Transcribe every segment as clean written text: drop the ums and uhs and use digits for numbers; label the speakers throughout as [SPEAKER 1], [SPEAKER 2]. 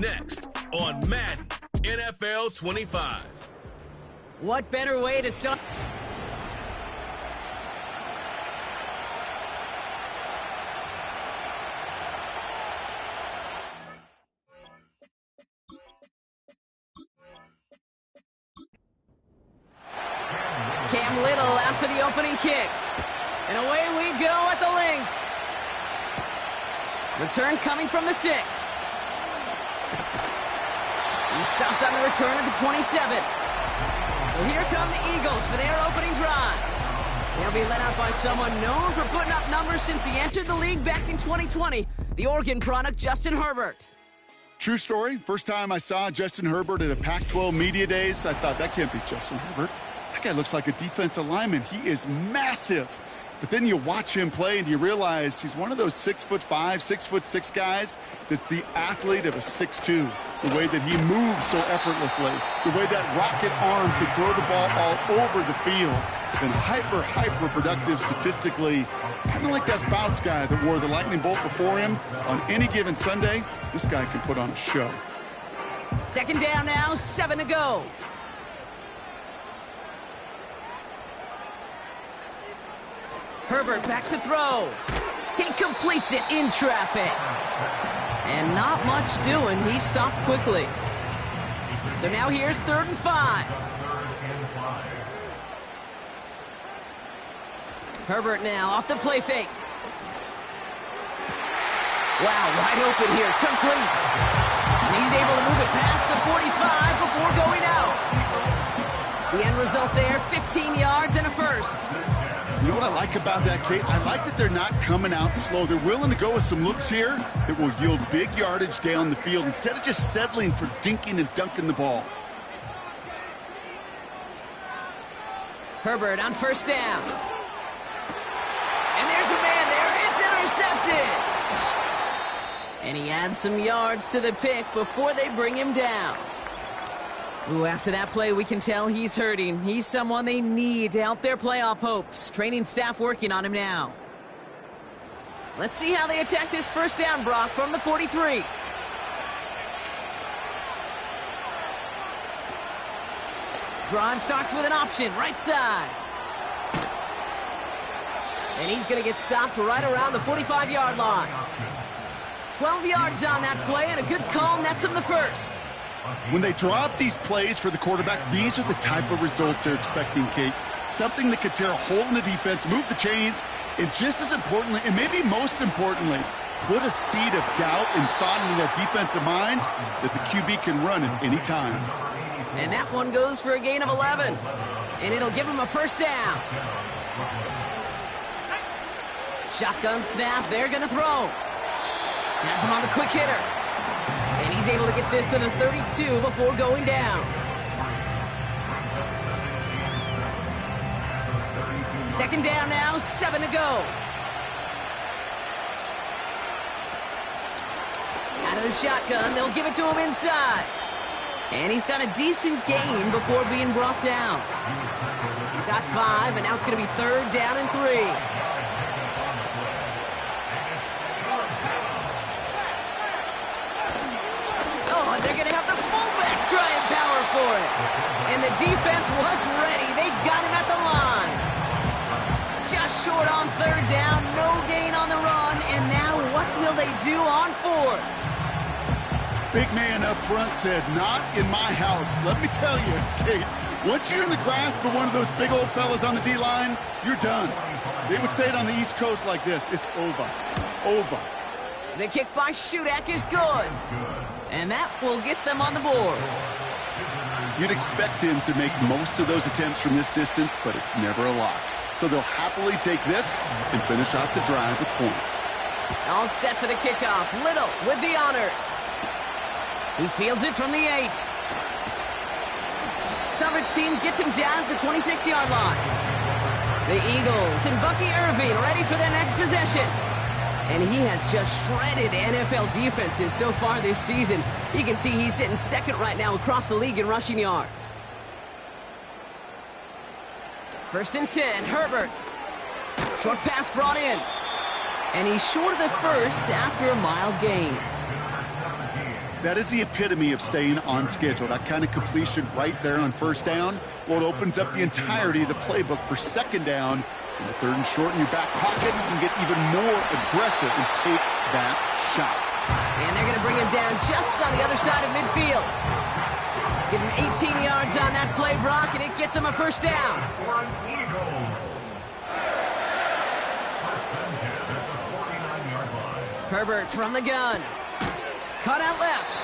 [SPEAKER 1] next on Madden NFL 25.
[SPEAKER 2] What better way to start? Cam Little out for the opening kick. And away we go at the link. Return coming from the 6. He's stopped on the return at the 27. So here come the Eagles for their opening drive. They'll be led out by someone known for putting up numbers since he entered the league back in 2020, the Oregon product, Justin Herbert.
[SPEAKER 3] True story. First time I saw Justin Herbert at a Pac-12 Media Days, I thought, that can't be Justin Herbert. That guy looks like a defensive lineman. He is massive. But then you watch him play and you realize he's one of those 6'5", 6'6" guys that's the athlete of a 6'2". The way that he moves so effortlessly, the way that rocket arm could throw the ball all over the field, and hyper productive statistically, kind of like that Fouts guy that wore the lightning bolt before him. On any given Sunday, this guy can put on a show.
[SPEAKER 2] Second down now, 7 to go. Herbert back to throw. He completes it in traffic. And not much doing. He stopped quickly. So now here's 3rd and 5. Herbert now off the play fake. Wow, wide open here. Complete. And he's able to move it past the 45 before going out. The end result there, 15 yards and a first.
[SPEAKER 3] You know what I like about that, Kate? I like that they're not coming out slow. They're willing to go with some looks here that will yield big yardage down the field instead of just settling for dinking and dunking the ball.
[SPEAKER 2] Herbert on 1st down. And there's a man there. It's intercepted. And he adds some yards to the pick before they bring him down. Ooh, after that play, we can tell he's hurting. He's someone they need to help their playoff hopes. Training staff working on him now. Let's see how they attack this 1st down, Brock, from the 43. Drive starts with an option, right side. And he's going to get stopped right around the 45-yard line. 12 yards on that play, and a good call nets him the first.
[SPEAKER 3] When they draw up these plays for the quarterback, these are the type of results they're expecting, Kate. Something that could tear a hole in the defense, move the chains, and just as importantly, and maybe most importantly, put a seed of doubt and thought into that defensive mind that the QB can run at any time.
[SPEAKER 2] And that one goes for a gain of 11. And it'll give him a 1st down. Shotgun snap, they're going to throw. Has him on the quick hitter. And he's able to get this to the 32 before going down. Second down now, 7 to go. Out of the shotgun, they'll give it to him inside. And he's got a decent gain before being brought down. He's got 5, and now it's going to be 3rd down and 3. They're going to have the fullback trying power for it. And the defense was ready. They got him at the line. Just short on 3rd down. No gain on the run. And now what will they do on 4th?
[SPEAKER 3] Big man up front said, not in my house. Let me tell you, Kate, once you're in the grasp of one of those big old fellas on the D-line, you're done. They would say it on the East Coast like this. It's over. Over.
[SPEAKER 2] The kick by Shudak is good. And that will get them on the board.
[SPEAKER 3] You'd expect him to make most of those attempts from this distance, but it's never a lock. So they'll happily take this and finish off the drive with points.
[SPEAKER 2] All set for the kickoff. Little with the honors. He fields it from the 8. Coverage team gets him down at the 26-yard line. The Eagles and Bucky Irving ready for their next possession. And he has just shredded NFL defenses so far this season. You can see he's sitting 2nd right now across the league in rushing yards. 1st and 10, Herbert. Short pass brought in. And he's short of the first after a mild gain.
[SPEAKER 3] That is the epitome of staying on schedule. That kind of completion right there on first down. Well, it opens up the entirety of the playbook for second down. In the third and short in your back pocket, you can get even more aggressive and take that shot.
[SPEAKER 2] And they're going to bring him down just on the other side of midfield. Give him 18 yards on that play, Brock, and it gets him a first down. Herbert from the gun. Cut out left.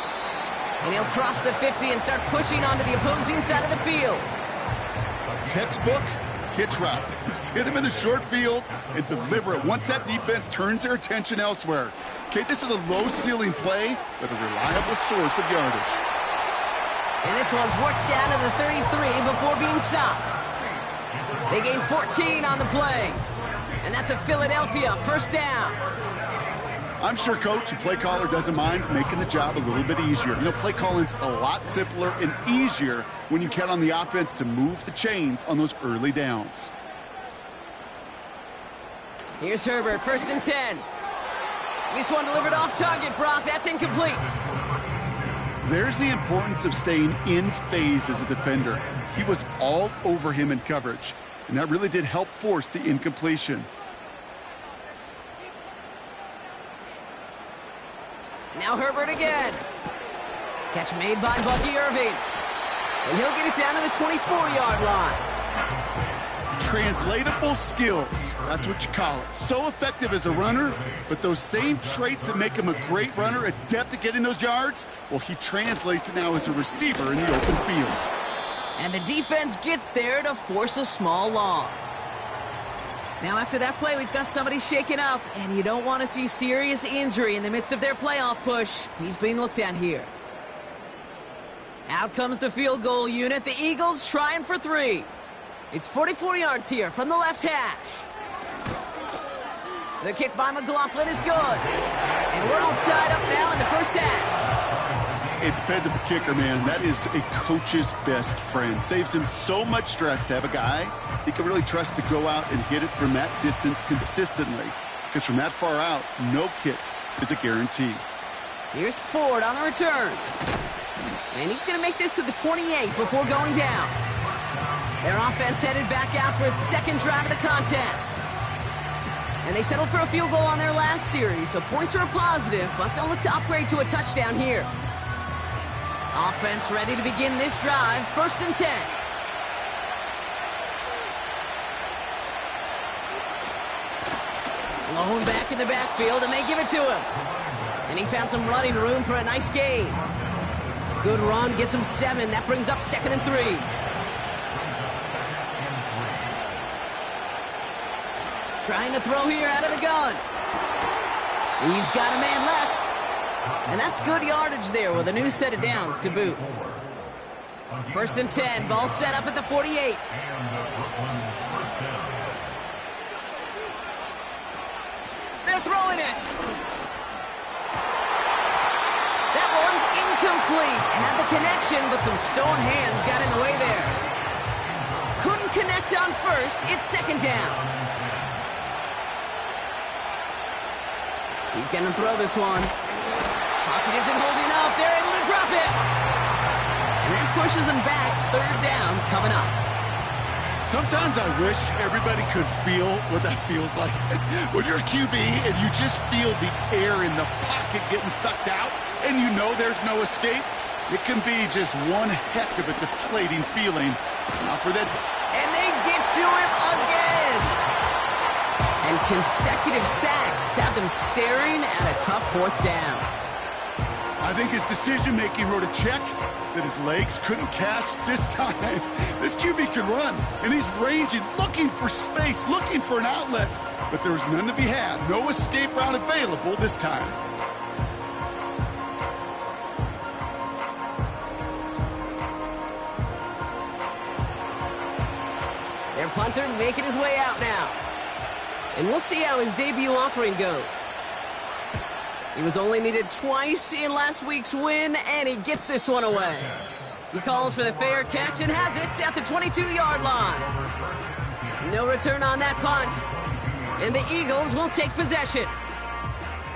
[SPEAKER 2] And he'll cross the 50 and start pushing onto the opposing side of the field.
[SPEAKER 3] Textbook hitch route. Just hit him in the short field and deliver it once that defense turns their attention elsewhere. Okay, this is a low-ceiling play, but a reliable source of yardage.
[SPEAKER 2] And this one's worked down to the 33 before being stopped. They gain 14 on the play. And that's a Philadelphia first down.
[SPEAKER 3] I'm sure coach and play caller doesn't mind making the job a little bit easier. You know, play calling's a lot simpler and easier when you count on the offense to move the chains on those early downs.
[SPEAKER 2] Here's Herbert, first and 10. This one delivered off target, Brock. That's incomplete.
[SPEAKER 3] There's the importance of staying in phase as a defender. He was all over him in coverage, and that really did help force the incompletion.
[SPEAKER 2] Now Herbert again. Catch made by Bucky Irving. And he'll get it down to the 24-yard line.
[SPEAKER 3] Translatable skills, that's what you call it. So effective as a runner, but those same traits that make him a great runner, adept at getting those yards, well, he translates it now as a receiver in the open field.
[SPEAKER 2] And the defense gets there to force a small loss. Now after that play, we've got somebody shaken up, and you don't want to see serious injury in the midst of their playoff push. He's being looked at here. Out comes the field goal unit. The Eagles trying for 3. It's 44 yards here from the left hash. The kick by McLaughlin is good. And we're all tied up now in the first half.
[SPEAKER 3] A dependable kicker, man. That is a coach's best friend. Saves him so much stress to have a guy he can really trust to go out and hit it from that distance consistently. Because from that far out, no kick is a guarantee.
[SPEAKER 2] Here's Ford on the return. And he's going to make this to the 28 before going down. Their offense headed back out for its second drive of the contest. And they settled for a field goal on their last series, so points are a positive, but they'll look to upgrade to a touchdown here. Offense ready to begin this drive, first and 10. Lone back in the backfield, and they give it to him. And he found some running room for a nice gain. Good run, gets him 7. That brings up second and 3. Trying to throw here out of the gun. He's got a man left. And that's good yardage there with a new set of downs to boot. First and 10, ball set up at the 48. They're throwing it. That one's incomplete. Had the connection, but some stone hands got in the way there. Couldn't connect on first. It's second down. He's going to throw this one. Pocket isn't holding up. They're able to drop it. And that pushes him back. Third down coming up.
[SPEAKER 3] Sometimes I wish everybody could feel what that feels like. When you're a QB and you just feel the air in the pocket getting sucked out and you know there's no escape, it can be just one heck of a deflating feeling. Not for that.
[SPEAKER 2] And they get to him again. And consecutive sacks have them staring at a tough fourth down.
[SPEAKER 3] I think his decision-making wrote a check that his legs couldn't catch this time. This QB can run, and he's ranging, looking for space, looking for an outlet. But there was none to be had. No escape route available this time.
[SPEAKER 2] Their punter making his way out now. And we'll see how his debut offering goes. He was only needed twice in last week's win, and he gets this one away. He calls for the fair catch and has it at the 22-yard line. No return on that punt. And the Eagles will take possession.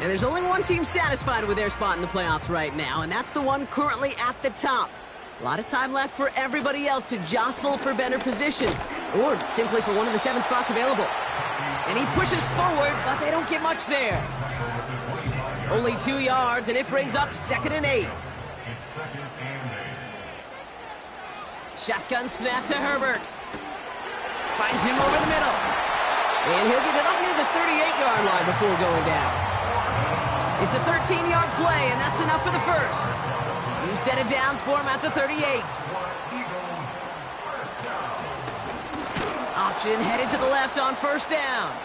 [SPEAKER 2] And there's only one team satisfied with their spot in the playoffs right now, and that's the one currently at the top. A lot of time left for everybody else to jostle for better position, or simply for one of the 7 spots available. And he pushes forward, but they don't get much there. Only 2 yards, and it brings up 2nd and 8. Shotgun snap to Herbert. Finds him over the middle. And he'll get it up near the 38-yard line before going down. It's a 13-yard play, and that's enough for the first. New set of downs for him at the 38. Option headed to the left on 1st down.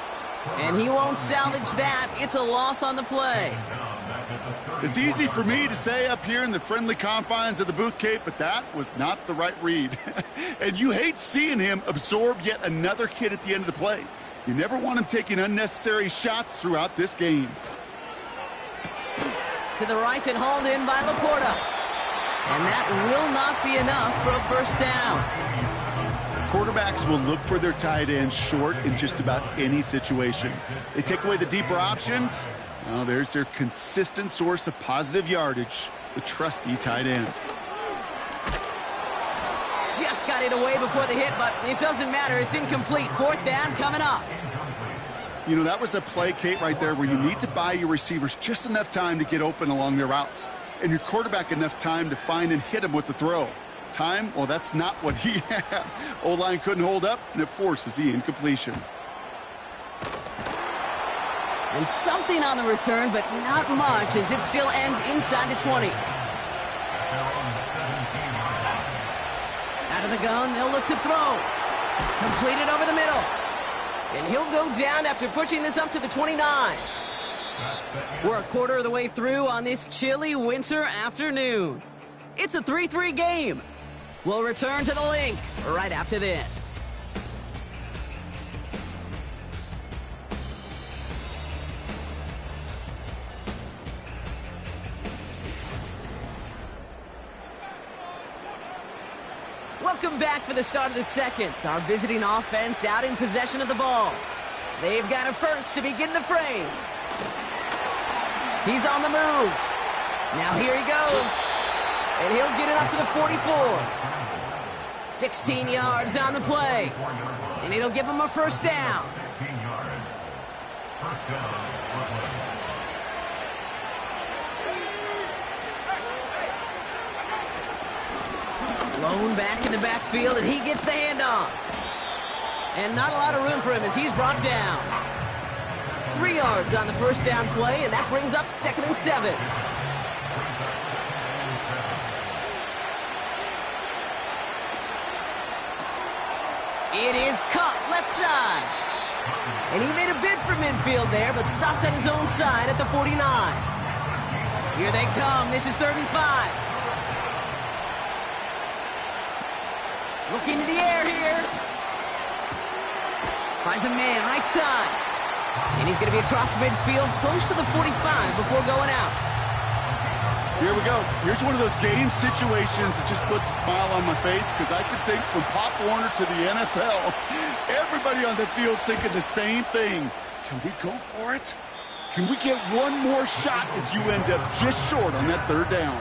[SPEAKER 2] And he won't salvage that. It's a loss on the play.
[SPEAKER 3] It's easy for me to say up here in the friendly confines of the booth, Kate, but that was not the right read. And you hate seeing him absorb yet another hit at the end of the play. You never want him taking unnecessary shots throughout this game.
[SPEAKER 2] To the right and hauled in by Laporta. And that will not be enough for a 1st down.
[SPEAKER 3] Quarterbacks will look for their tight end short in just about any situation. They take away the deeper options. Well, there's their consistent source of positive yardage, the trusty tight end.
[SPEAKER 2] Just got it away before the hit, but it doesn't matter. It's incomplete. 4th down coming up.
[SPEAKER 3] You know, that was a play, Kate, right there where you need to buy your receivers just enough time to get open along their routes, and your quarterback enough time to find and hit him with the throw. Time, well, that's not what he had. O-line couldn't hold up, and it forces the incompletion.
[SPEAKER 2] And something on the return, but not much, as it still ends inside the 20. Out of the gun, they'll look to throw. Completed over the middle. And he'll go down after pushing this up to the 29. We're a quarter of the way through on this chilly winter afternoon. It's a 3-3 game. We'll return to the link right after this. Welcome back for the start of the second. Our visiting offense out in possession of the ball. They've got a first to begin the frame. He's on the move. Now here he goes. And he'll get it up to the 44. 16 yards on the play. And it'll give him a 1st down. Blown back in the backfield, and he gets the handoff. And not a lot of room for him as he's brought down. 3 yards on the 1st down play, and that brings up 2nd and 7. It is cut left side. And he made a bid for midfield there, but stopped on his own side at the 49. Here they come. This is 3rd and 5. Looking to the air here. Finds a man right side. And he's going to be across midfield close to the 45 before going out.
[SPEAKER 3] Here we go. Here's one of those game situations that just puts a smile on my face, because I can think from Pop Warner to the NFL, everybody on the field thinking the same thing. Can we go for it? Can we get one more shot as you end up just short on that 3rd down?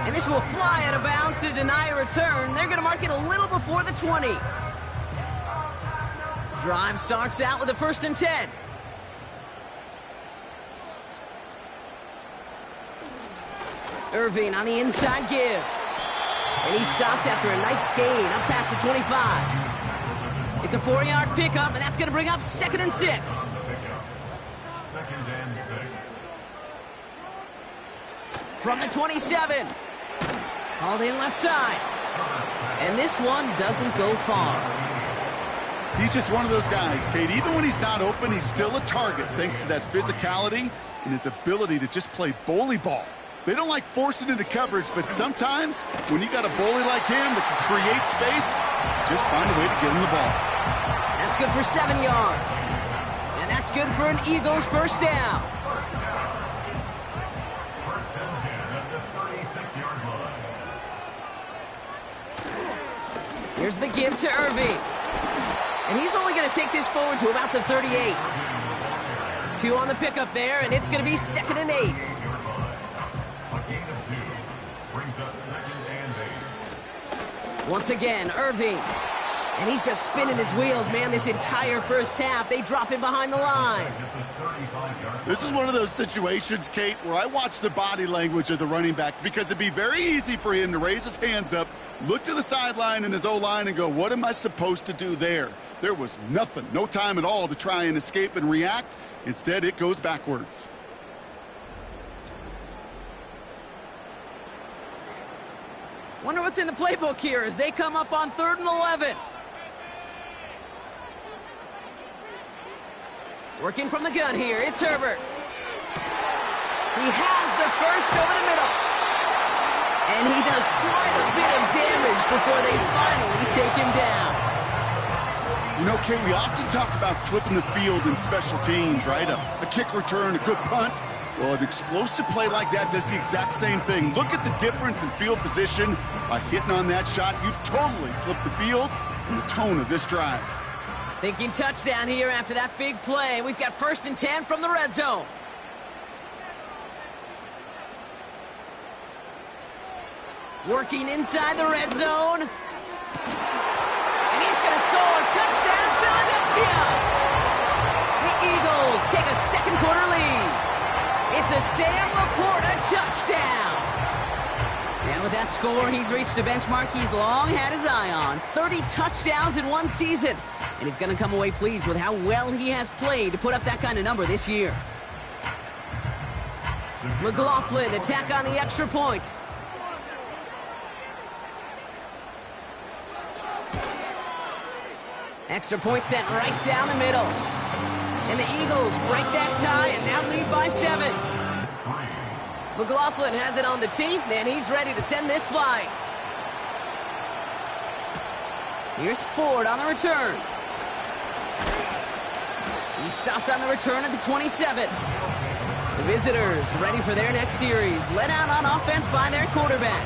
[SPEAKER 2] And this will fly out of bounds to deny a return. They're going to mark it a little before the 20. Drive starts out with a 1st and 10. Irving on the inside give. And he stopped after a nice gain up past the 25. It's a 4-yard pickup, and that's going to bring up 2nd and 6. From the 27. Hauled in left side. And this one doesn't go far.
[SPEAKER 3] He's just one of those guys, Kate. Even when he's not open, he's still a target thanks to that physicality and his ability to just play bully ball. They don't like forcing into coverage, but sometimes when you got a bully like him that can create space, just find a way to get him the ball.
[SPEAKER 2] That's good for 7 yards. And that's good for an Eagles 1st down. Here's the give to Irving. And he's only going to take this forward to about the 38. Two on the pickup there, and it's going to be 2nd and 8.
[SPEAKER 4] A gain of 2 brings up 2nd and 8.
[SPEAKER 2] Once again, Irving. And he's just spinning his wheels, man, this entire first half. They drop him behind the line.
[SPEAKER 3] This is one of those situations, Kate, where I watch the body language of the running back because it'd be very easy for him to raise his hands up, look to the sideline in his O-line and go, what am I supposed to do there? There was nothing, no time at all to try and escape and react. Instead, it goes backwards.
[SPEAKER 2] Wonder what's in the playbook here as they come up on 3rd and 11. Working from the gun here, it's Herbert. He has the first over the middle. And he does quite a bit of damage before they finally take him down.
[SPEAKER 3] You know, Kate, we often talk about flipping the field in special teams, right? A kick return, a good punt. Well, an explosive play like that does the exact same thing. Look at the difference in field position. By hitting on that shot, you've totally flipped the field and the tone of this drive.
[SPEAKER 2] Thinking touchdown here after that big play. We've got 1st and 10 from the red zone. Working inside the red zone. And he's going to score. Touchdown, Philadelphia! The Eagles take a 2nd quarter lead. It's a Sam Laporta touchdown. And with that score, he's reached a benchmark he's long had his eye on. 30 touchdowns in one season. And he's going to come away pleased with how well he has played to put up that kind of number this year. McLaughlin attack on the extra point. Extra point sent right down the middle. And the Eagles break that tie and now lead by 7. McLaughlin has it on the tee, and he's ready to send this flying. Here's Ford on the return. He stopped on the return at the 27. The visitors ready for their next series, led out on offense by their quarterback.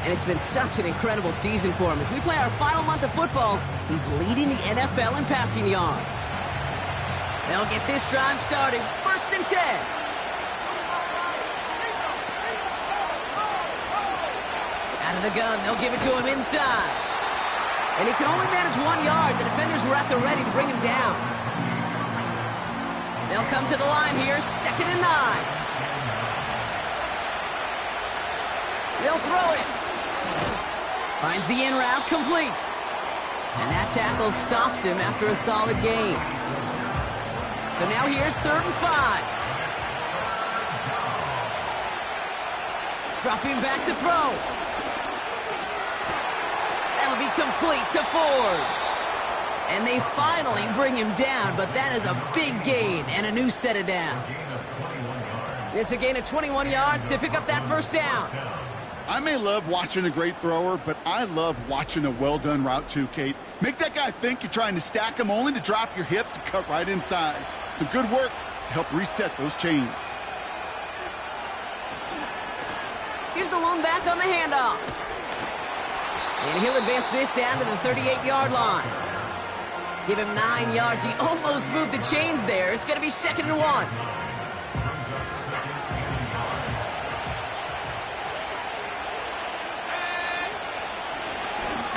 [SPEAKER 2] And it's been such an incredible season for him. As we play our final month of football, he's leading the NFL in passing yards. They'll get this drive started. 1st and 10. Out of the gun, they'll give it to him inside. And he can only manage 1 yard. The defenders were at the ready to bring him down. They'll come to the line here, 2nd and 9. They'll throw it. Finds the in route complete. And that tackle stops him after a solid gain. So now here's 3rd and 5. Dropping back to throw. That'll be complete to Ford. And they finally bring him down, but that is a big gain and a new set of downs. It's a gain of 21 yards to pick up that first down.
[SPEAKER 3] I may love watching a great thrower, but I love watching a well-done route too, Kate. Make that guy think you're trying to stack him only to drop your hips and cut right inside. Some good work to help reset those chains.
[SPEAKER 2] Here's the lone back on the handoff. And he'll advance this down to the 38-yard line. Give him 9 yards. He almost moved the chains there. It's going to be 2nd and 1.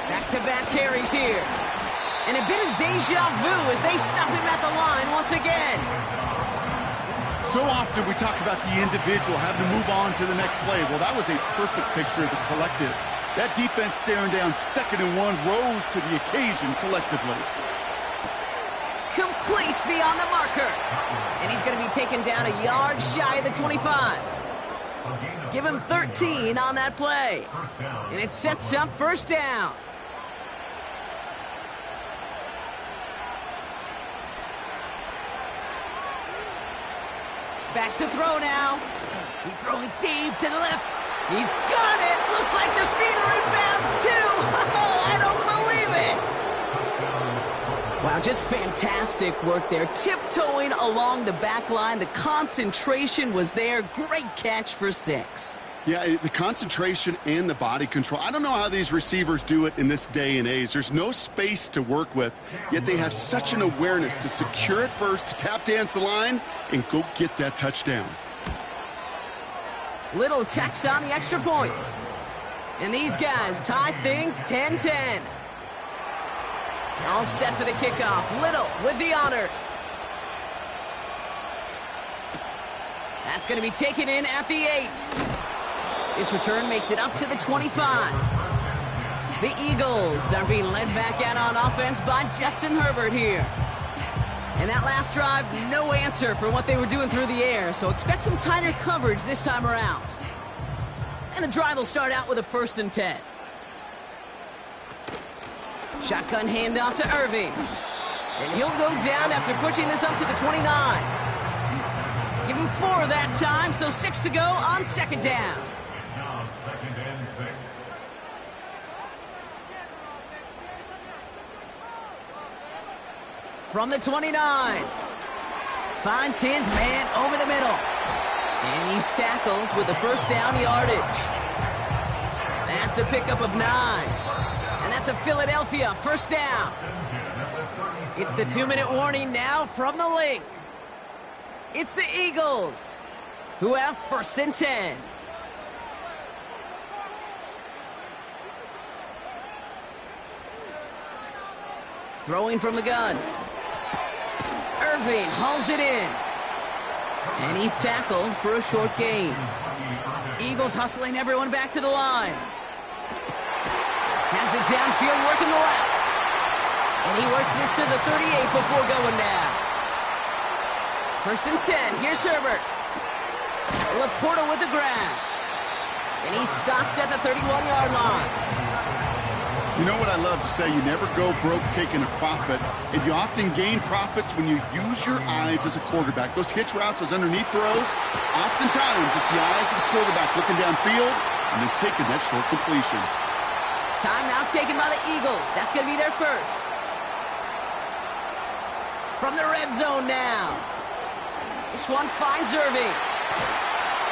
[SPEAKER 2] Back-to-back carries here. And a bit of deja vu as they stop him at the line once again.
[SPEAKER 3] So often we talk about the individual having to move on to the next play. Well, that was a perfect picture of the collective. That defense staring down 2nd and 1 rose to the occasion collectively.
[SPEAKER 2] Complete beyond the marker. And he's going to be taken down a yard shy of the 25. Give him 13 on that play. And it sets up 1st down. Back to throw now. He's throwing deep to the left. He's got it. Looks like the feet are in bounds too. I don't believe it. Wow, just fantastic work there. Tiptoeing along the back line. The concentration was there. Great catch for 6.
[SPEAKER 3] Yeah, the concentration and the body control. I don't know how these receivers do it in this day and age. There's no space to work with, yet they have such an awareness to secure it first, to tap dance the line, and go get that touchdown.
[SPEAKER 2] Little tacks on the extra point. And these guys tie things 10-10. All set for the kickoff. Little with the honors. That's going to be taken in at the 8. This return makes it up to the 25. The Eagles are being led back out on offense by Justin Herbert here. And that last drive, no answer for what they were doing through the air, so expect some tighter coverage this time around. And the drive will start out with a 1st and 10. Shotgun handoff to Irving. And he'll go down after pushing this up to the 29. Give him 4 that time, so 6 to go on 2nd down.
[SPEAKER 4] It's now 2nd and 6.
[SPEAKER 2] From the 29. Finds his man over the middle. And he's tackled with the 1st down yardage. That's a pickup of 9. And that's a Philadelphia 1st down. It's the 2-minute warning now from the link. It's the Eagles who have 1st and 10. Throwing from the gun. Irving hauls it in. And he's tackled for a short gain. Eagles hustling everyone back to the line. Has it downfield, working the left. And he works this to the 38 before going down. 1st and 10. Here's Herbert. Laporta with the grab. And he's stopped at the 31-yard line.
[SPEAKER 3] You know what I love to say? You never go broke taking a profit, and you often gain profits when you use your eyes as a quarterback. Those hitch routes, those underneath throws, oftentimes it's the eyes of the quarterback looking downfield and then taking that short completion.
[SPEAKER 2] Timeout taken by the Eagles. That's going to be their 1st. From the red zone now. This one finds Irving.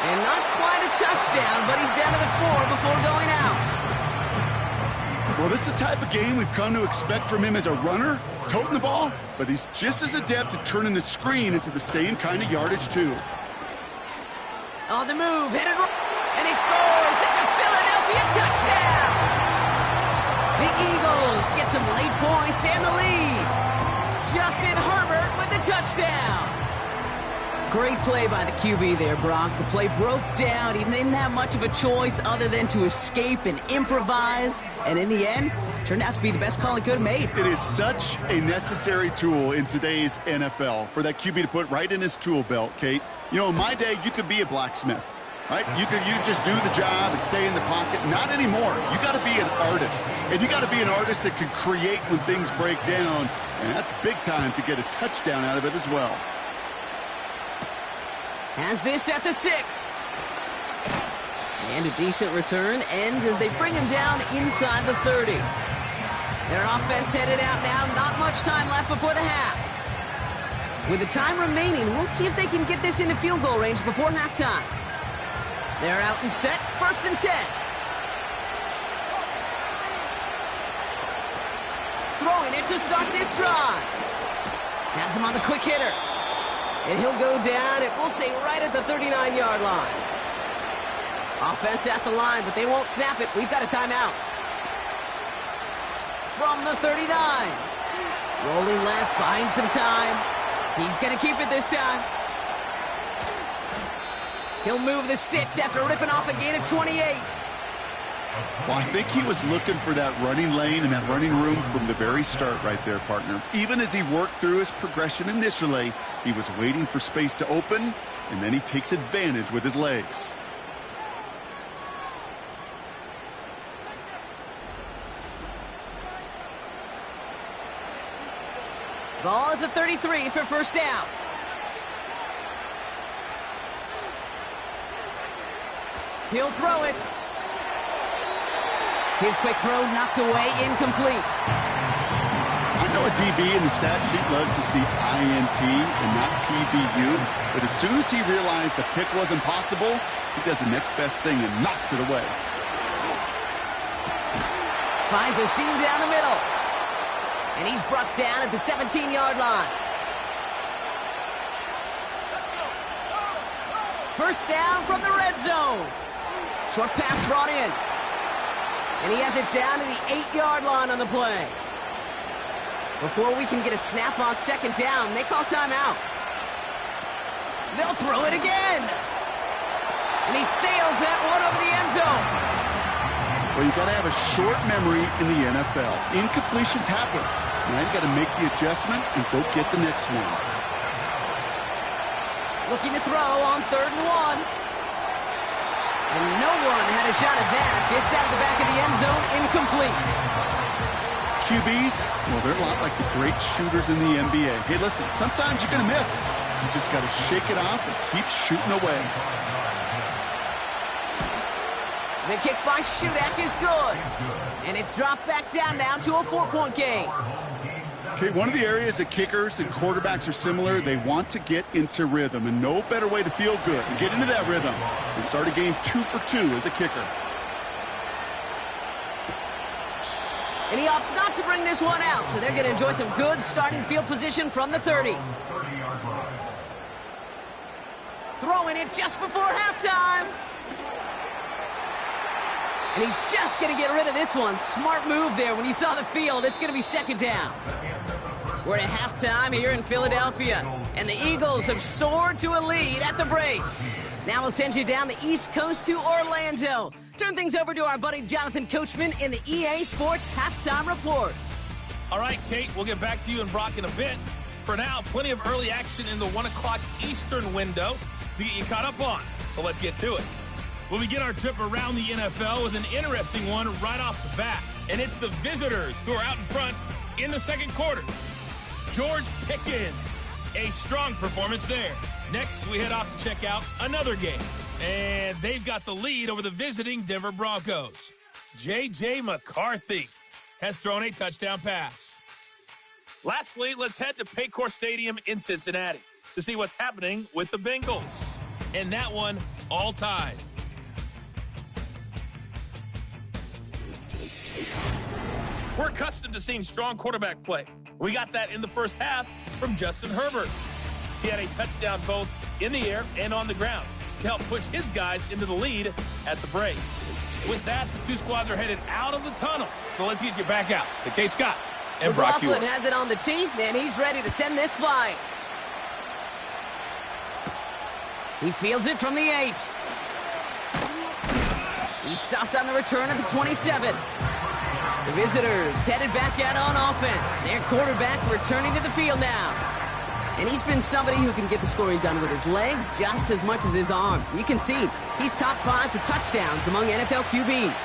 [SPEAKER 2] And not quite a touchdown, but he's down to the 4 before going out.
[SPEAKER 3] Well, this is the type of game we've come to expect from him as a runner, toting the ball, but he's just as adept at turning the screen into the same kind of yardage, too.
[SPEAKER 2] On the move, headed and he scores. It's a Philadelphia touchdown. The Eagles get some late points and the lead. Justin Herbert with the touchdown. Great play by the QB there, Brock. The play broke down. He didn't have much of a choice other than to escape and improvise. And in the end, turned out to be the best call he could have made.
[SPEAKER 3] It is such a necessary tool in today's NFL for that QB to put right in his tool belt, Kate. You know, in my day, you could be a blacksmith, right? You could just do the job and stay in the pocket. Not anymore. You got to be an artist. And you got to be an artist that can create when things break down. And that's big time to get a touchdown out of it as well.
[SPEAKER 2] Has this at the 6. And a decent return ends as they bring him down inside the 30. Their offense headed out now. Not much time left before the half. With the time remaining, we'll see if they can get this into field goal range before halftime. They're out and set. 1st and 10. Throwing it to start this drive. Has him on the quick hitter. And he'll go down, and we'll say right at the 39-yard line. Offense at the line, but they won't snap it. We've got a timeout. From the 39. Rolling left, buying some time. He's going to keep it this time. He'll move the sticks after ripping off a gain of 28.
[SPEAKER 3] Well, I think he was looking for that running lane and that running room from the very start right there, partner. Even as he worked through his progression initially, he was waiting for space to open, and then he takes advantage with his legs.
[SPEAKER 2] Ball at the 33 for 1st down. He'll throw it. His quick throw knocked away, incomplete.
[SPEAKER 3] I'm You know, a DB in the stat sheet loves to see INT and not PBU, but as soon as he realized a pick wasn't possible, he does the next best thing and knocks it away.
[SPEAKER 2] Finds a seam down the middle. And he's brought down at the 17-yard line. First down from the red zone. Short pass brought in. And he has it down to the 8-yard line on the play. Before we can get a snap on second down, they call timeout. They'll throw it again. And he sails that one over the end zone.
[SPEAKER 3] Well, you got to have a short memory in the NFL. Incompletions happen. Now you got to make the adjustment and go get the next one.
[SPEAKER 2] Looking to throw on 3rd and 1. And no one had a shot at that. It's out of the back of the end zone, incomplete.
[SPEAKER 3] QBs, well, they're a lot like the great shooters in the NBA. Hey, listen, sometimes you're going to miss. You just got to shake it off and keep shooting away.
[SPEAKER 2] The kick by Shudak is good. And it's dropped back down to a 4-point game.
[SPEAKER 3] Okay, one of the areas that kickers and quarterbacks are similar, they want to get into rhythm. And no better way to feel good and get into that rhythm and start a game 2 for 2 as a kicker.
[SPEAKER 2] And he opts not to bring this one out, so they're going to enjoy some good starting field position from the 30. Throwing it just before halftime. And he's just going to get rid of this one. Smart move there. When you saw the field, it's going to be second down. We're at halftime here in Philadelphia, and the Eagles have soared to a lead at the break. Now we'll send you down the East Coast to Orlando. Turn things over to our buddy Jonathan Coachman in the EA Sports Halftime Report.
[SPEAKER 5] All right, Kate, we'll get back to you and Brock in a bit. For now, plenty of early action in the 1 o'clock Eastern window to get you caught up on. So let's get to it. We'll begin our trip around the NFL with an interesting one right off the bat. And it's the visitors who are out in front in the second quarter. George Pickens, a strong performance there. Next, we head off to check out another game. And they've got the lead over the visiting Denver Broncos. J.J. McCarthy has thrown a touchdown pass. Lastly, let's head to Paycor Stadium in Cincinnati to see what's happening with the Bengals. And that one all tied. We're accustomed to seeing strong quarterback play. We got that in the first half from Justin Herbert. He had a touchdown both in the air and on the ground to help push his guys into the lead at the break. With that, the two squads are headed out of the tunnel. So let's get you back out to K. Scott and Brock Hewitt.
[SPEAKER 2] McLaughlin has it on the tee, and he's ready to send this flying. He fields it from the 8. He stopped on the return at the 27. The visitors headed back out on offense. Their quarterback returning to the field now. And he's been somebody who can get the scoring done with his legs just as much as his arm. You can see he's top 5 for touchdowns among NFL QBs.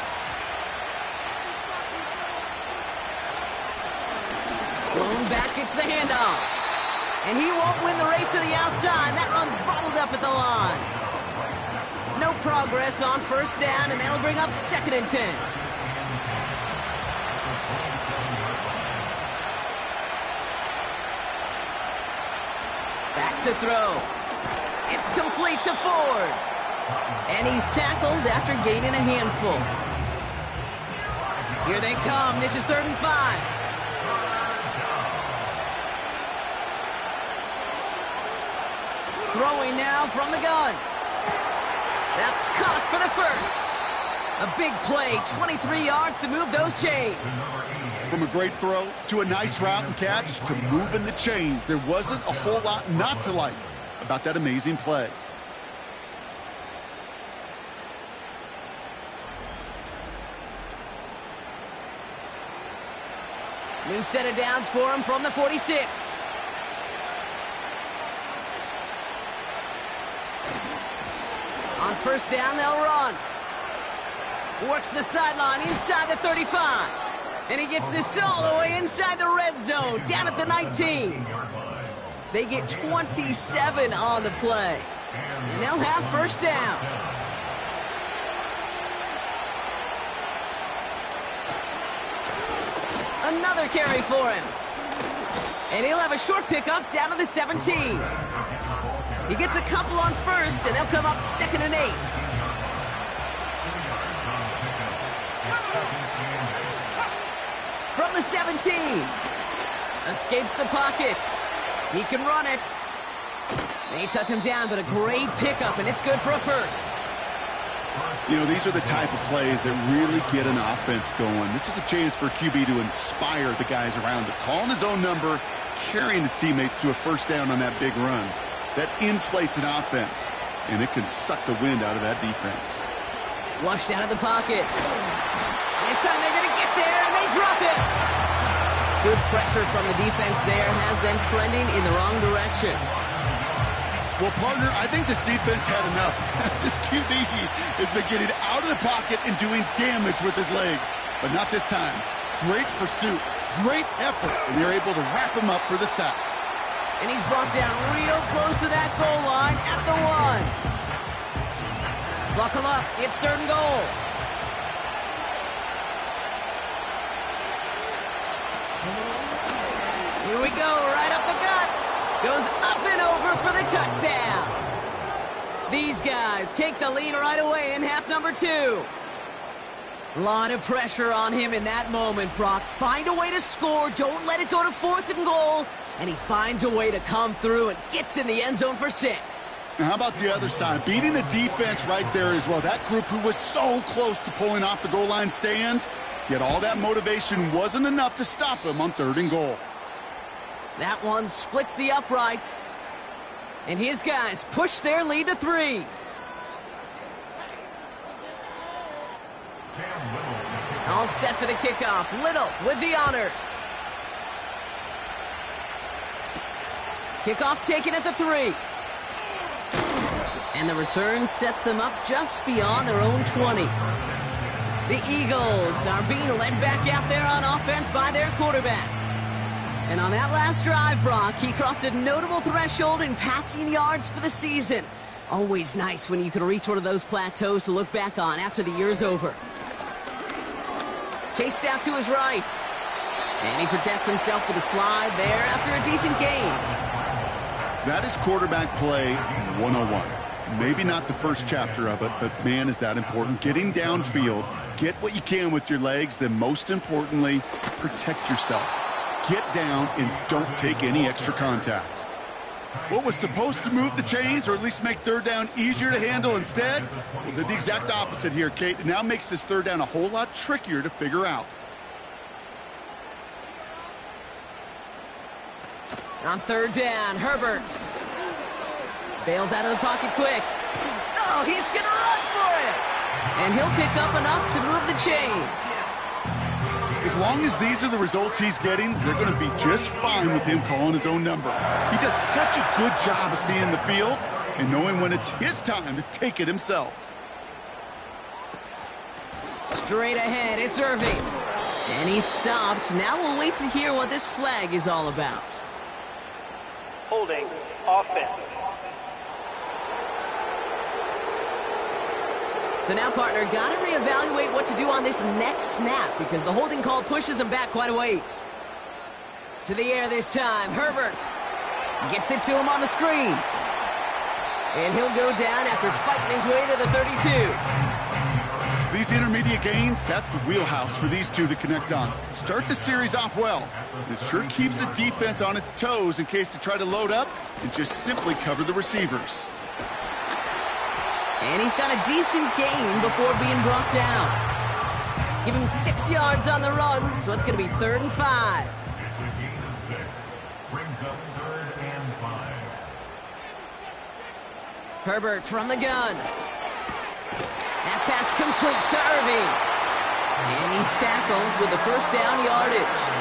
[SPEAKER 2] Thrown back, gets the handoff. And he won't win the race to the outside. That run's bottled up at the line. No progress on first down, and that'll bring up 2nd and 10. Back to throw. It's complete to Ford. And he's tackled after gaining a handful. Here they come. This is 3rd and 5. Throwing now from the gun. That's caught for the first. A big play, 23 yards to move those chains.
[SPEAKER 3] From a great throw to a nice route and catch to moving the chains. There wasn't a whole lot not to like about that amazing play.
[SPEAKER 2] New set of downs for him from the 46. On first down, they'll run. Works the sideline inside the 35. And he gets this all the way inside the red zone, down at the 19. They get 27 on the play. And they'll have first down. Another carry for him. And he'll have a short pickup down to the 17. He gets a couple on first, and they'll come up 2nd and 8. From the 17. Escapes the pocket. He can run it. They touch him down, but a great pickup, and it's good for a first.
[SPEAKER 3] You know, these are the type of plays that really get an offense going. This is a chance for a QB to inspire the guys around him. Calling his own number, carrying his teammates to a first down on that big run. That inflates an offense, and it can suck the wind out of that defense.
[SPEAKER 2] Flushed out of the pocket. This time they're going to get there, and they drop it. Good pressure from the defense there has them trending in the wrong direction.
[SPEAKER 3] Well, partner, I think this defense had enough. This QB has been getting out of the pocket and doing damage with his legs, but not this time. Great pursuit, great effort, and they're able to wrap him up for the sack.
[SPEAKER 2] And he's brought down real close to that goal line at the 1. Buckle up, it's 3rd and goal. Here we go, right up the gut. Goes up and over for the touchdown. These guys take the lead right away in half number 2. A lot of pressure on him in that moment, Brock. Find a way to score. Don't let it go to 4th and goal. And he finds a way to come through and gets in the end zone for 6.
[SPEAKER 3] Now, how about the other side? Beating the defense right there as well. That group who was so close to pulling off the goal line stand, yet all that motivation wasn't enough to stop him on 3rd and goal.
[SPEAKER 2] That one splits the uprights. And his guys push their lead to 3. All set for the kickoff. Little with the honors. Kickoff taken at the 3. And the return sets them up just beyond their own 20. The Eagles are being led back out there on offense by their quarterback. And on that last drive, Brock, he crossed a notable threshold in passing yards for the season. Always nice when you can reach one of those plateaus to look back on after the year's over. Chased out to his right. And he protects himself with a slide there after a decent gain.
[SPEAKER 3] That is quarterback play 101. Maybe not the first chapter of it, but man, is that important. Getting downfield, get what you can with your legs, then most importantly, protect yourself. Get down and don't take any extra contact. What was supposed to move the chains or at least make 3rd down easier to handle instead? Well, did the exact opposite here, Kate. It now makes this 3rd down a whole lot trickier to figure out.
[SPEAKER 2] On 3rd down, Herbert bails out of the pocket quick. Oh, he's going to run for it. And he'll pick up enough to move the chains.
[SPEAKER 3] As long as these are the results he's getting, they're going to be just fine with him calling his own number. He does such a good job of seeing the field and knowing when it's his time to take it himself.
[SPEAKER 2] Straight ahead, it's Irving. And he's stopped. Now we'll wait to hear what this flag is all about.
[SPEAKER 6] Holding, offense.
[SPEAKER 2] So now, partner, got to reevaluate what to do on this next snap because the holding call pushes him back quite a ways. To the air this time, Herbert gets it to him on the screen. And he'll go down after fighting his way to the 32.
[SPEAKER 3] These intermediate gains, that's the wheelhouse for these two to connect on. Start the series off well. It sure keeps the defense on its toes in case they try to load up and just simply cover the receivers.
[SPEAKER 2] And he's got a decent gain before being brought down. Give him 6 yards on the run, so it's going to be 3rd and 5.
[SPEAKER 4] It's a gain of 6. Brings up 3rd and 5.
[SPEAKER 2] Herbert from the gun. That pass complete to Irving. And he's tackled with the 1st down yardage.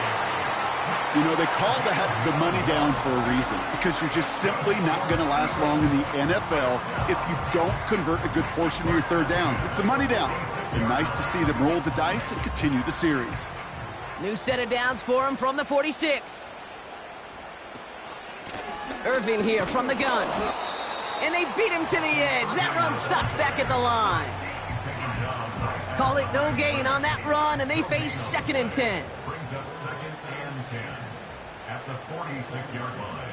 [SPEAKER 3] You know, they call that the money down for a reason because you're just simply not going to last long in the NFL if you don't convert a good portion of your 3rd downs. It's the money down. And nice to see them roll the dice and continue the series.
[SPEAKER 2] New set of downs for him from the 46. Irving here from the gun. And they beat him to the edge. That run stopped back at the line. Call it no gain on that run, and they face 2nd and 10.
[SPEAKER 4] Brings up 2nd and 10 at the 40. 46-yard line.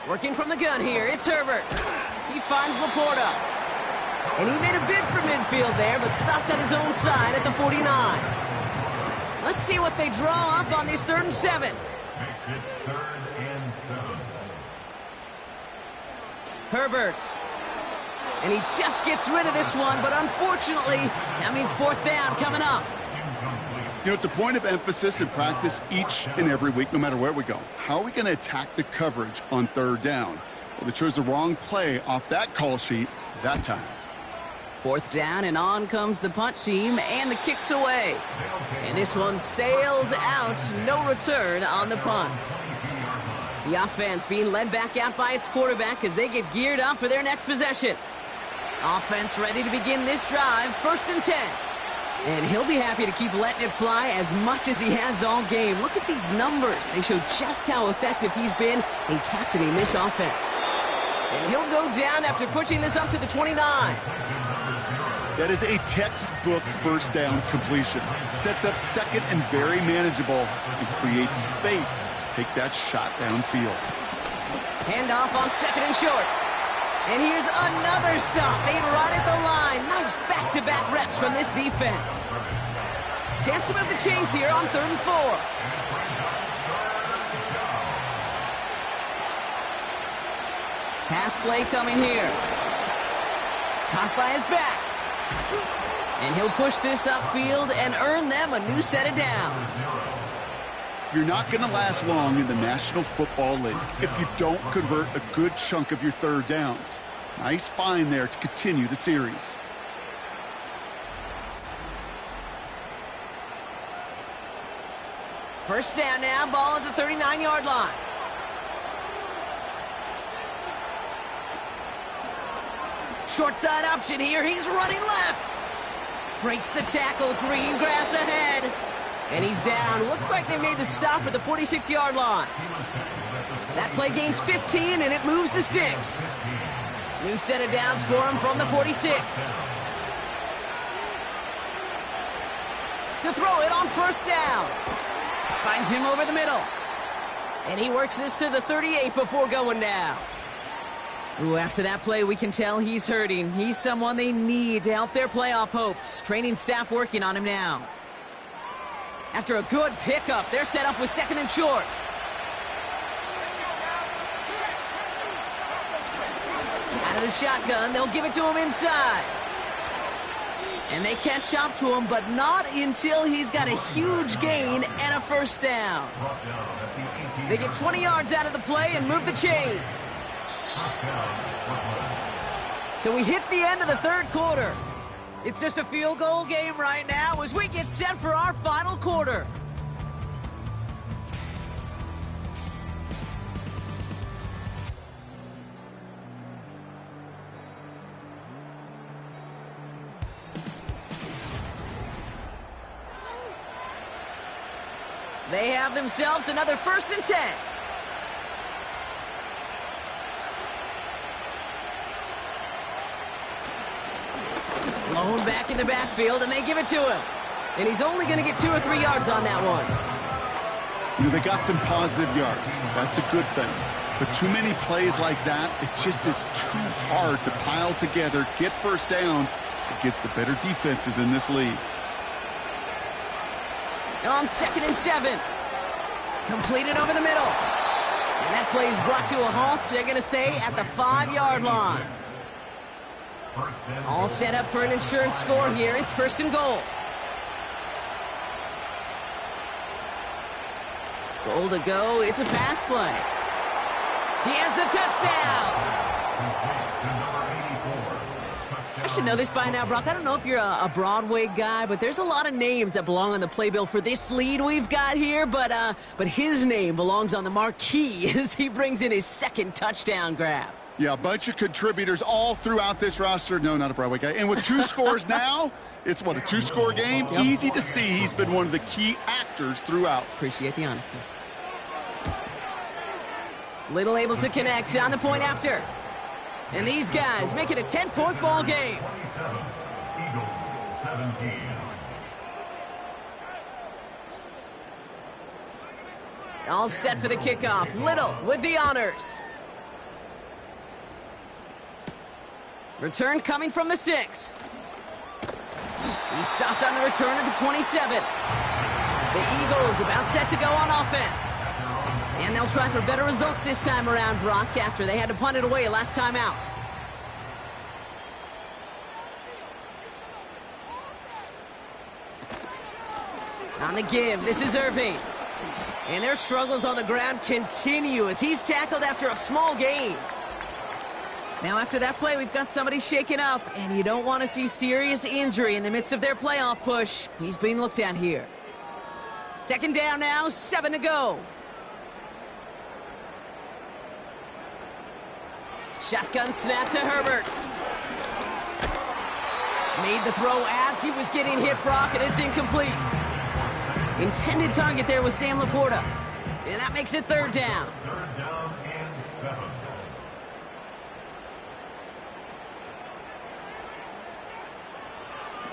[SPEAKER 2] Working from the gun here, it's Herbert. He finds Laporta. And he made a bid for midfield there, but stopped on his own side at the 49. Let's see what they draw up on this 3rd and 7.
[SPEAKER 4] Makes it 3rd and 7.
[SPEAKER 2] Herbert. And he just gets rid of this one, but unfortunately, that means 4th down coming up.
[SPEAKER 3] You know, it's a point of emphasis in practice each and every week, no matter where we go. How are we going to attack the coverage on 3rd down? Well, they chose the wrong play off that call sheet that time.
[SPEAKER 2] 4th down, and on comes the punt team, and the kick's away. And this one sails out, no return on the punt. The offense being led back out by its quarterback as they get geared up for their next possession. Offense ready to begin this drive, 1st and 10. And he'll be happy to keep letting it fly as much as he has all game. Look at these numbers. They show just how effective he's been in captaining this offense. And he'll go down after pushing this up to the 29.
[SPEAKER 3] That is a textbook 1st down completion. Sets up 2nd and very manageable and creates space to take that shot downfield.
[SPEAKER 2] Handoff on 2nd and short. And here's another stop made right at the line. Nice back-to-back reps from this defense. Chance to move the chains here on 3rd and 4. Pass play coming here. Caught by his back. And he'll push this upfield and earn them a new set of downs.
[SPEAKER 3] You're not going to last long in the National Football League if you don't convert a good chunk of your 3rd downs. Nice find there to continue the series.
[SPEAKER 2] First down now, ball at the 39-yard line. Short side option here, he's running left. Breaks the tackle, green grass ahead. And he's down. Looks like they made the stop at the 46-yard line. That play gains 15, and it moves the sticks. New set of downs for him from the 46. To throw it on 1st down. Finds him over the middle. And he works this to the 38 before going down. Ooh, after that play, we can tell he's hurting. He's someone they need to help their playoff hopes. Training staff working on him now. After a good pickup, they're set up with 2nd and short. Out of the shotgun, they'll give it to him inside. And they catch up to him, but not until he's got a huge gain and a 1st down. They get 20 yards out of the play and move the chains. So we hit the end of the 3rd quarter. It's just a field goal game right now as we get set for our final quarter. They have themselves another 1st and 10. Blown back in the backfield, and they give it to him. And he's only going to get 2 or 3 yards on that one.
[SPEAKER 3] You know, they got some positive yards. That's a good thing. But too many plays like that, it just is too hard to pile together, get 1st downs against the better defenses in this league.
[SPEAKER 2] On 2nd and 7. Completed over the middle. And that play is brought to a halt, so they're going to say at the 5-yard line. All set up for an insurance score here. It's 1st and goal. Goal to go. It's a pass play. He has the touchdown. I should know this by now, Brock. I don't know if you're a Broadway guy, but there's a lot of names that belong on the playbill for this lead we've got here. But his name belongs on the marquee as he brings in his 2nd touchdown grab.
[SPEAKER 3] Yeah, a bunch of contributors all throughout this roster. No, not a Broadway guy. And with 2 scores now, it's what, a 2-score game? Yep. Easy to see he's been one of the key actors throughout.
[SPEAKER 2] Appreciate the honesty. Little able to connect on the point after. And these guys make it a 10-point ball game.
[SPEAKER 4] Eagles 17.
[SPEAKER 2] All set for the kickoff. Little with the honors. Return coming from the 6. He stopped on the return at the 27. The Eagles about set to go on offense. And they'll try for better results this time around, Brock, after they had to punt it away last time out. On the give, this is Irving. And their struggles on the ground continue as he's tackled after a small gain. Now after that play, we've got somebody shaken up, and you don't want to see serious injury in the midst of their playoff push. He's being looked at here. Second down now, 7 to go. Shotgun snap to Herbert. Made the throw as he was getting hit, Brock, and it's incomplete. Intended target there was Sam Laporta. And that makes it third down.
[SPEAKER 4] Third down and 7.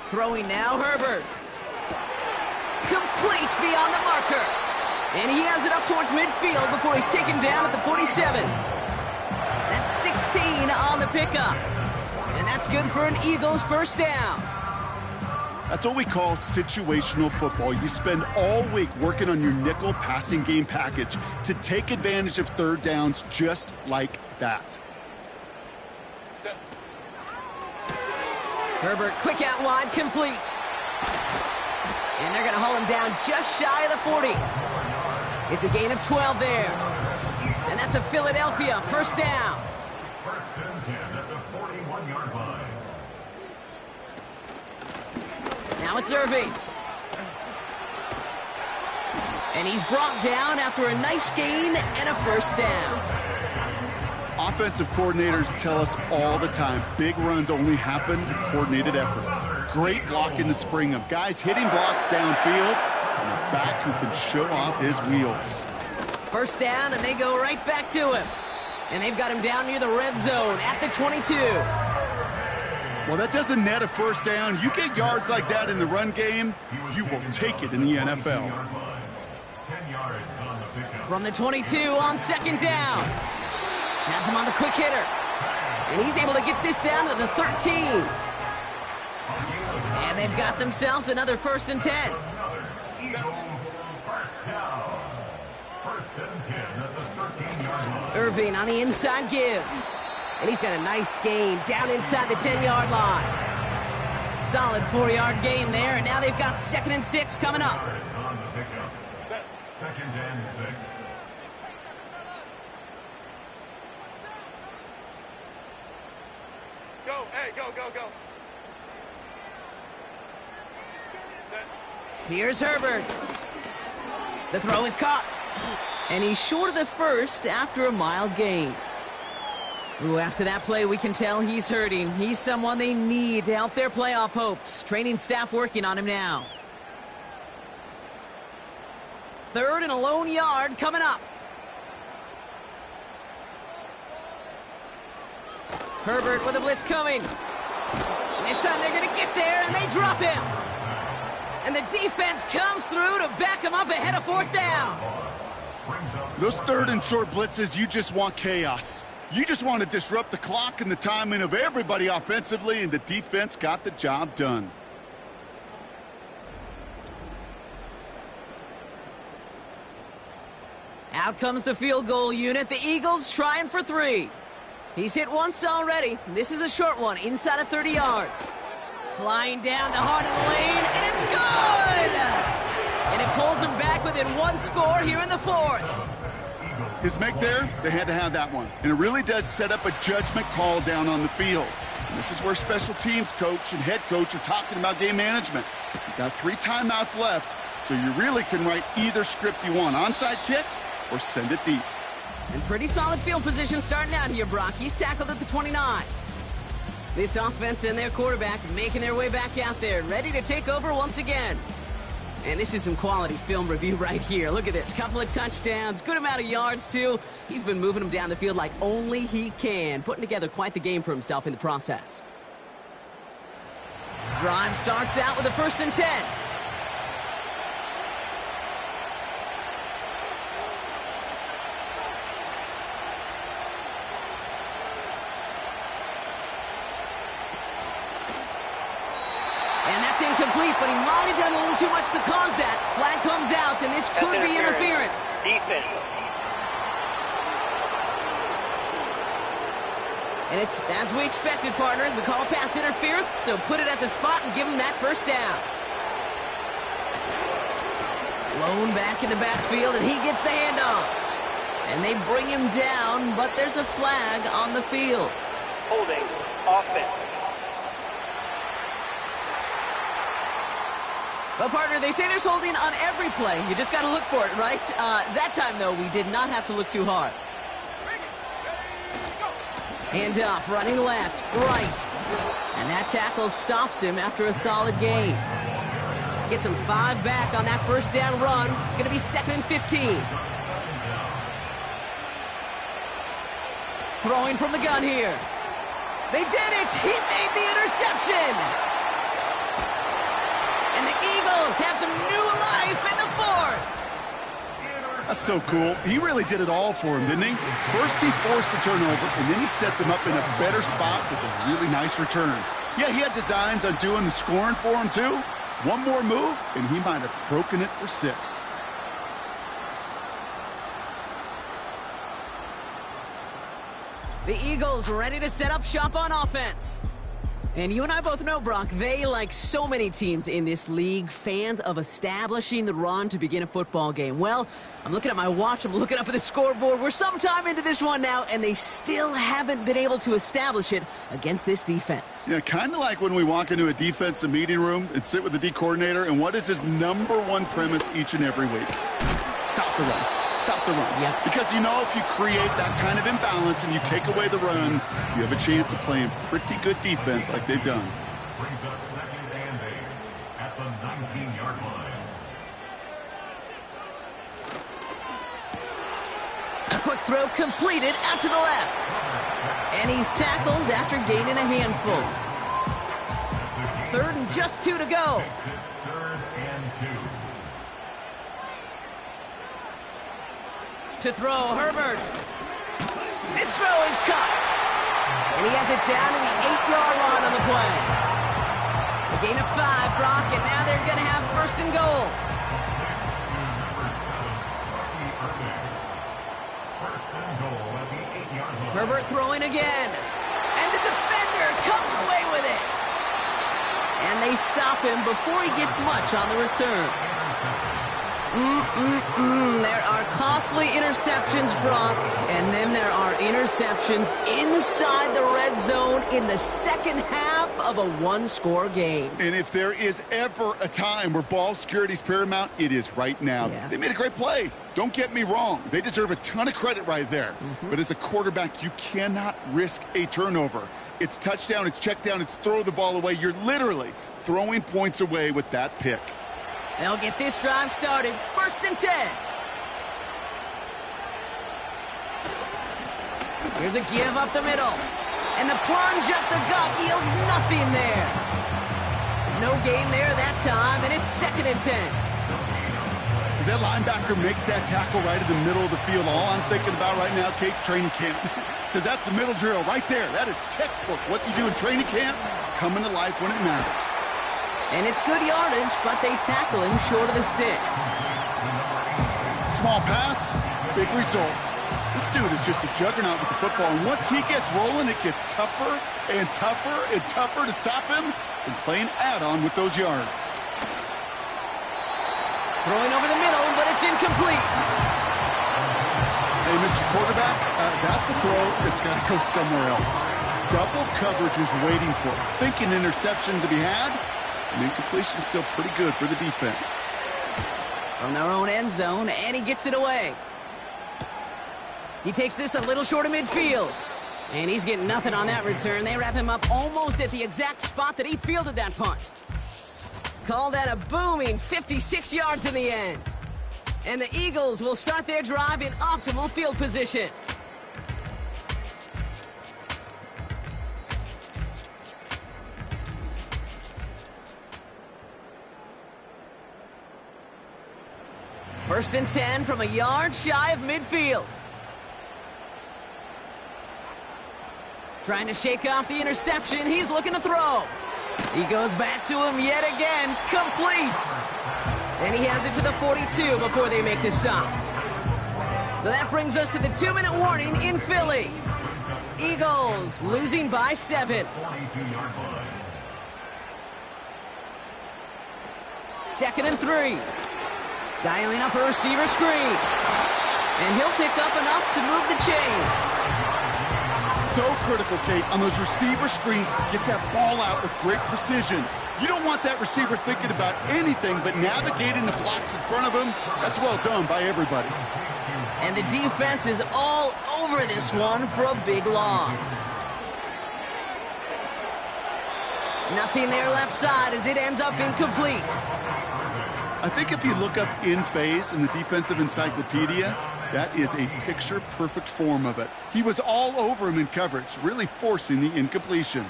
[SPEAKER 2] Throwing now, Herbert. Complete beyond the marker. And he has it up towards midfield before he's taken down at the 47. That's 16 on the pickup. And that's good for an Eagles first down.
[SPEAKER 3] That's what we call situational football. You spend all week working on your nickel passing game package to take advantage of third downs just like that.
[SPEAKER 2] Herbert, quick out wide, complete. And they're going to haul him down just shy of the 40. It's a gain of 12 there. And that's a Philadelphia first down.
[SPEAKER 4] First and 10 at the 41-yard line.
[SPEAKER 2] Now it's Irving. And he's brought down after a nice gain and a first down.
[SPEAKER 3] Offensive coordinators tell us all the time, big runs only happen with coordinated efforts. Great blocking to spring them. Guys hitting blocks downfield, and a back who can show off his wheels.
[SPEAKER 2] First down, and they go right back to him. And they've got him down near the red zone at the 22.
[SPEAKER 3] Well, that doesn't net a first down. You get yards like that in the run game, you will take it in the NFL.
[SPEAKER 4] 10 yards on the pickup.
[SPEAKER 2] From the 22 on second down. Has him on the quick hitter. And he's able to get this down to the 13. And they've got themselves another first and 10.
[SPEAKER 4] Eagles first down. First and 10 at the 13-yard line.
[SPEAKER 2] Irving on the inside give. And he's got a nice gain down inside the 10-yard line. Solid 4-yard gain there, and now they've got 2nd and 6 coming up.
[SPEAKER 4] On the pickup. Second and 6.
[SPEAKER 6] Go, hey, go, go, go.
[SPEAKER 2] Here's Herbert. The throw is caught. And he's short of the first after a mild gain. Ooh, after that play, we can tell he's hurting. He's someone they need to help their playoff hopes. Training staff working on him now. 3rd and a lone yard coming up. Herbert with a blitz coming. This time they're going to get there, and they drop him. And the defense comes through to back him up ahead of 4th down.
[SPEAKER 3] Those 3rd and short blitzes, you just want chaos. You just want to disrupt the clock and the timing of everybody offensively, and the defense got the job done.
[SPEAKER 2] Out comes the field goal unit. The Eagles trying for 3. He's hit once already. This is a short one, inside of 30 yards. Flying down the heart of the lane, and it's good! And it pulls him back within 1 score here in the 4th.
[SPEAKER 3] His make there, they had to have that one. And it really does set up a judgment call down on the field. And this is where special teams coach and head coach are talking about game management. You've got 3 timeouts left, so you really can write either script you want. Onside kick or send it deep.
[SPEAKER 2] And pretty solid field position starting out here, Brock. He's tackled at the 29. This offense and their quarterback making their way back out there, ready to take over once again. And this is some quality film review right here. Look at this. Couple of touchdowns, good amount of yards, too. He's been moving them down the field like only he can, putting together quite the game for himself in the process. Drive starts out with a 1st and 10. incomplete, but he might have done a little too much to cause that. Flag comes out, and this could be interference.
[SPEAKER 6] Defense.
[SPEAKER 2] And it's as we expected, partner. We call pass interference, so put it at the spot and give him that first down. Blown back in the backfield, and he gets the handoff. And they bring him down, but there's a flag on the field.
[SPEAKER 6] Holding. Offense.
[SPEAKER 2] Well, partner, they say there's holding on every play. You just got to look for it, right? That time, though, we did not have to look too hard. Hand off, running left, right. And that tackle stops him after a solid gain. Gets him 5 back on that first down run. It's going to be 2nd and 15. Throwing from the gun here. They did it! He made the interception! And the Eagles have some new life in the 4th.
[SPEAKER 3] That's so cool. He really did it all for him, didn't he? First he forced the turnover, and then he set them up in a better spot with a really nice return. Yeah, he had designs on doing the scoring for him, too. One more move, and he might have broken it for 6.
[SPEAKER 2] The Eagles ready to set up shop on offense. And you and I both know, Brock, they, like so many teams in this league, fans of establishing the run to begin a football game. Well, I'm looking at my watch, I'm looking up at the scoreboard. We're sometime into this one now, and they still haven't been able to establish it against this defense.
[SPEAKER 3] Yeah, kind of like when we walk into a defensive meeting room and sit with the D coordinator, and what is his #1 premise each and every week? Stop the run. Stop the run.
[SPEAKER 2] Yep.
[SPEAKER 3] Because you know if you create that kind of imbalance and you take away the run, you have a chance of playing pretty good defense like they've done.
[SPEAKER 4] Brings up 2nd and 8 at the 19-yard line.
[SPEAKER 2] A quick throw completed out to the left. And he's tackled after gaining a handful. 3rd and just 2 to go.
[SPEAKER 4] 3rd and 2.
[SPEAKER 2] To throw, Herbert. This throw is caught. And he has it down to the 8-yard line on the play. A gain of 5, Brock, and now they're going to have 1st and goal. Herbert throwing again. And the defender comes away with it. And they stop him before he gets much on the return. There are costly interceptions, Brock, and then there are interceptions inside the red zone in the second half of a 1-score game.
[SPEAKER 3] And if there is ever a time where ball security is paramount, it is right now.
[SPEAKER 2] Yeah.
[SPEAKER 3] They made a great play. Don't get me wrong. They deserve a ton of credit right there. But as a quarterback, you cannot risk a turnover. It's touchdown, it's check down, it's throw the ball away. You're literally throwing points away with that pick.
[SPEAKER 2] They'll get this drive started. 1st and 10. Here's a give up the middle. And the plunge up the gut yields nothing there. No gain there that time, and it's 2nd and 10.
[SPEAKER 3] As that linebacker makes that tackle right in the middle of the field, all I'm thinking about right now, Kate's training camp. Because that's the middle drill right there. That is textbook. What you do in training camp, coming to life when it matters.
[SPEAKER 2] And it's good yardage, but they tackle him short of the sticks.
[SPEAKER 3] Small pass, big result. This dude is just a juggernaut with the football, and once he gets rolling, it gets tougher and tougher and tougher to stop him from playing add-on with those yards.
[SPEAKER 2] Throwing over the middle, but it's incomplete.
[SPEAKER 3] Hey, Mr. Quarterback, that's a throw that's got to go somewhere else. Double coverage was waiting for it. Thinking interception to be had. And incompletion still pretty good for the defense.
[SPEAKER 2] From their own end zone, and he gets it away. He takes this a little short of midfield. And he's getting nothing on that return. They wrap him up almost at the exact spot that he fielded that punt. Call that a booming 56 yards in the end. And the Eagles will start their drive in optimal field position. First and 10 from a yard shy of midfield. Trying to shake off the interception. He's looking to throw. He goes back to him yet again, complete. And he has it to the 42 before they make the stop. So that brings us to the 2-minute warning in Philly. Eagles losing by 7. Second and 3. Dialing up a receiver screen. And he'll pick up enough to move the chains.
[SPEAKER 3] So critical, Kate, on those receiver screens to get that ball out with great precision. You don't want that receiver thinking about anything but navigating the blocks in front of him. That's well done by everybody.
[SPEAKER 2] And the defense is all over this one for a big loss. Nothing there left side as it ends up incomplete.
[SPEAKER 3] I think if you look up in phase in the defensive encyclopedia, that is a picture-perfect form of it. He was all over him in coverage, really forcing the incompletion.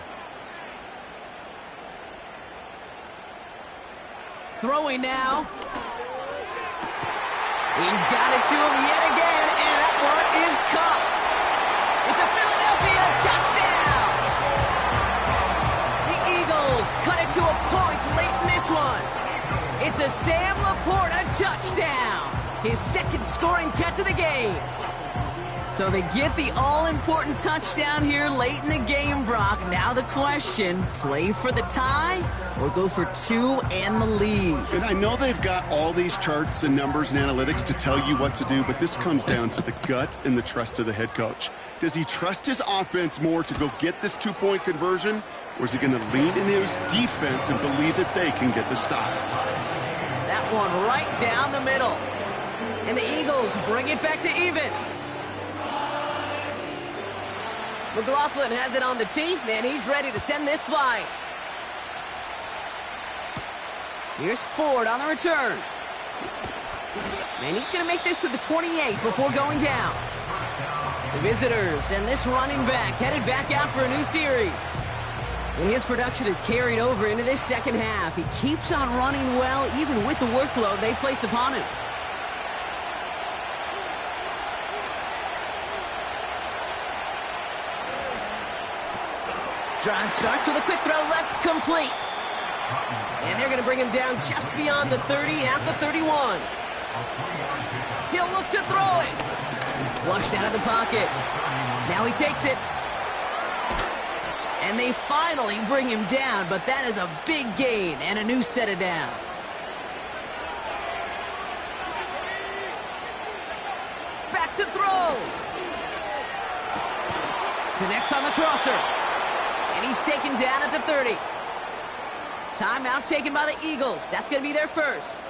[SPEAKER 2] Throwing now. He's got it to him yet again, and that one is caught. It's a Philadelphia touchdown. The Eagles cut it to a point late in this one. It's a Sam Laporta touchdown. His second scoring catch of the game. So they get the all-important touchdown here late in the game, Brock. Now the question, play for the tie or go for 2 and the lead?
[SPEAKER 3] And I know they've got all these charts and numbers and analytics to tell you what to do, but this comes down to the gut and the trust of the head coach. Does he trust his offense more to go get this 2-point conversion, or is he going to lean in his defense and believe that they can get the stop?
[SPEAKER 2] That one right down the middle. And the Eagles bring it back to even. McLaughlin has it on the tee, and he's ready to send this flying. Here's Ford on the return. And he's going to make this to the 28 before going down. The visitors and this running back headed back out for a new series. And his production is carried over into this second half. He keeps on running well, even with the workload they placed upon him. Drive starts with a quick throw left, complete. And they're going to bring him down just beyond the 30 at the 31. He'll look to throw it. Flushed out of the pocket. Now he takes it. And they finally bring him down, but that is a big gain and a new set of downs. Back to throw. Connects on the crosser. And he's taken down at the 30. Timeout taken by the Eagles. That's going to be their first.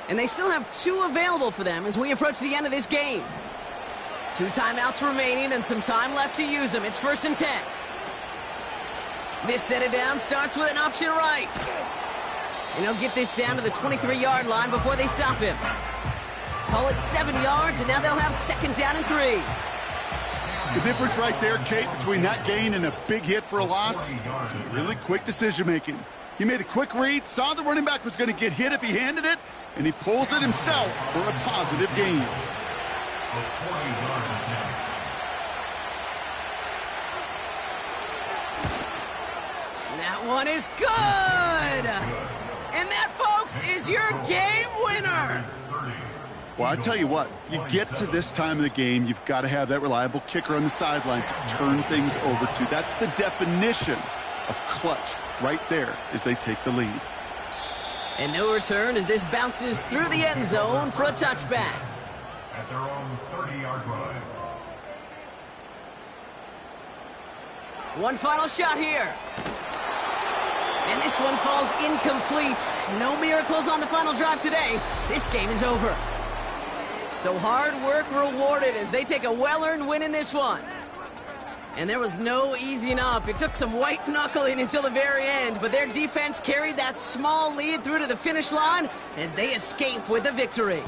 [SPEAKER 2] And they still have 2 available for them as we approach the end of this game. 2 timeouts remaining and some time left to use them. It's 1st and 10. This set of downs starts with an option right. And he'll get this down to the 23-yard line before they stop him. Call it 7 yards, and now they'll have 2nd down and 3.
[SPEAKER 3] The difference right there, Kate, between that gain and a big hit for a loss, some really quick decision-making. He made a quick read, saw the running back was going to get hit if he handed it, and he pulls it himself for a positive gain.
[SPEAKER 2] That one is good! And that, folks, is your game winner!
[SPEAKER 3] Well, I tell you what, you get to this time of the game, you've got to have that reliable kicker on the sideline to turn things over to. That's the definition of clutch right there as they take the lead.
[SPEAKER 2] And no return as this bounces through the end zone for a touchback.
[SPEAKER 4] At their own 30-yard line.
[SPEAKER 2] One final shot here. And this one falls incomplete. No miracles on the final drive today. This game is over. So hard work rewarded as they take a well-earned win in this one. And there was no easing up. It took some white knuckling until the very end, but their defense carried that small lead through to the finish line as they escape with a victory.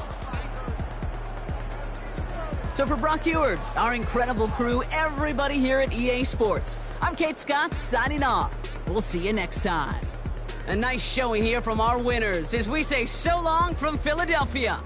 [SPEAKER 2] So for Brock Eward, our incredible crew, everybody here at EA Sports, I'm Kate Scott signing off. We'll see you next time. A nice showing here from our winners as we say so long from Philadelphia.